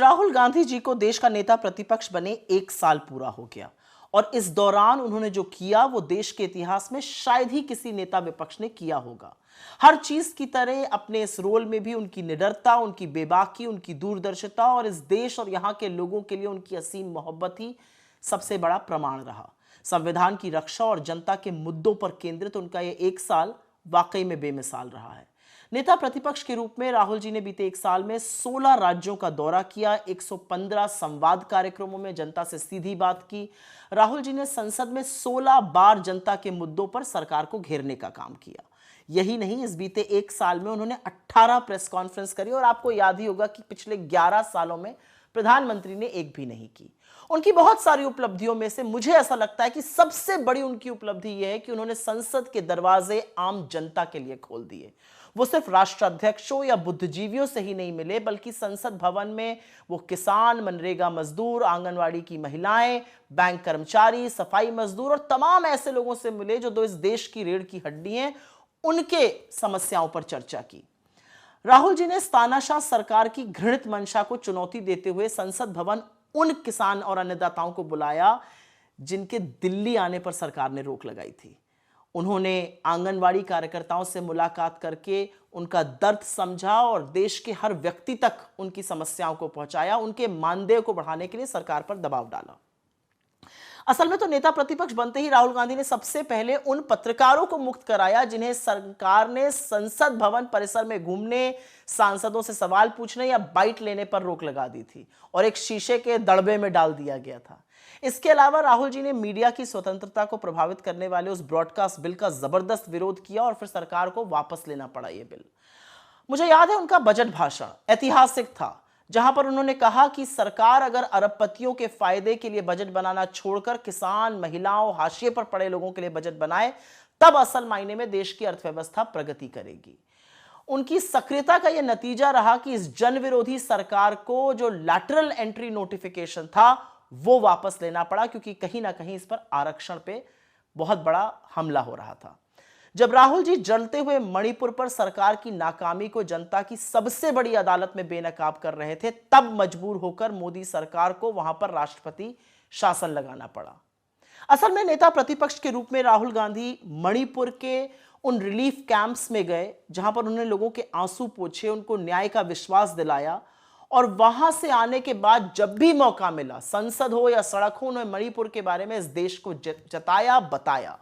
राहुल गांधी जी को देश का नेता प्रतिपक्ष बने 1 साल पूरा हो गया और इस दौरान उन्होंने जो किया वो देश के इतिहास में शायद ही किसी नेता विपक्ष ने किया होगा। हर चीज की तरह अपने इस रोल में भी उनकी निडरता, उनकी बेबाकी, उनकी दूरदर्शिता और इस देश और यहां के लोगों के लिए उनकी असीम मोहब्बत ही सबसे बड़ा प्रमाण रहा। संविधान की रक्षा और जनता के मुद्दों पर केंद्रित उनका ये 1 साल वाकई में बेमिसाल रहा है। नेता प्रतिपक्ष के रूप में राहुल जी ने बीते 1 साल में 16 राज्यों का दौरा किया, 115 संवाद कार्यक्रमों में जनता से सीधी बात की। राहुल जी ने संसद में 16 बार जनता के मुद्दों पर सरकार को घेरने का काम किया। यही नहीं, इस बीते 1 साल में उन्होंने 18 प्रेस कॉन्फ्रेंस करी और आपको याद ही होगा कि पिछले 11 सालों में प्रधानमंत्री ने एक भी नहीं की। उनकी बहुत सारी उपलब्धियों में से मुझे ऐसा लगता है कि सबसे बड़ी उनकी उपलब्धि यह है कि उन्होंने संसद के दरवाजे आम जनता के लिए खोल दिए। वो सिर्फ राष्ट्राध्यक्षों या बुद्धिजीवियों से ही नहीं मिले, बल्कि संसद भवन में वो किसान, मनरेगा मजदूर, आंगनवाड़ी की महिलाएं, बैंक कर्मचारी, सफाई मजदूर और तमाम ऐसे लोगों से मिले जो इस देश की रीढ़ की हड्डी हैं। उनके समस्याओं पर चर्चा की। राहुल जी ने तानाशाह सरकार की घृणित मंशा को चुनौती देते हुए संसद भवन उन किसान और अन्नदाताओं को बुलाया जिनके दिल्ली आने पर सरकार ने रोक लगाई थी। उन्होंने आंगनवाड़ी कार्यकर्ताओं से मुलाकात करके उनका दर्द समझा और देश के हर व्यक्ति तक उनकी समस्याओं को पहुंचाया। उनके मानदेय को बढ़ाने के लिए सरकार पर दबाव डाला। असल में तो नेता प्रतिपक्ष बनते ही राहुल गांधी ने सबसे पहले उन पत्रकारों को मुक्त कराया जिन्हें सरकार ने संसद भवन परिसर में घूमने, सांसदों से सवाल पूछने या बाइट लेने पर रोक लगा दी थी और एक शीशे के दड़बे में डाल दिया गया था। इसके अलावा राहुल जी ने मीडिया की स्वतंत्रता को प्रभावित करने वाले उस ब्रॉडकास्ट बिल का जबरदस्त विरोध किया और फिर सरकार को वापस लेना पड़ा यह बिल। मुझे याद है उनका बजट भाषण ऐतिहासिक था, जहां पर उन्होंने कहा कि सरकार अगर अरबपतियों के फायदे के लिए बजट बनाना छोड़कर किसान, महिलाओं, हाशिए पर पड़े लोगों के लिए बजट बनाए, तब असल मायने में देश की अर्थव्यवस्था प्रगति करेगी। उनकी सक्रियता का यह नतीजा रहा कि इस जन विरोधी सरकार को जो लैटरल एंट्री नोटिफिकेशन था वो वापस लेना पड़ा, क्योंकि कहीं ना कहीं इस पर आरक्षण पे बहुत बड़ा हमला हो रहा था। जब राहुल जी जलते हुए मणिपुर पर सरकार की नाकामी को जनता की सबसे बड़ी अदालत में बेनकाब कर रहे थे, तब मजबूर होकर मोदी सरकार को वहां पर राष्ट्रपति शासन लगाना पड़ा। असल में नेता प्रतिपक्ष के रूप में राहुल गांधी मणिपुर के उन रिलीफ कैंप्स में गए जहां पर उन्होंने लोगों के आंसू पोंछे, उनको न्याय का विश्वास दिलाया और वहां से आने के बाद जब भी मौका मिला, संसद हो या सड़क हो, उन्होंने मणिपुर के बारे में इस देश को जताया, बताया।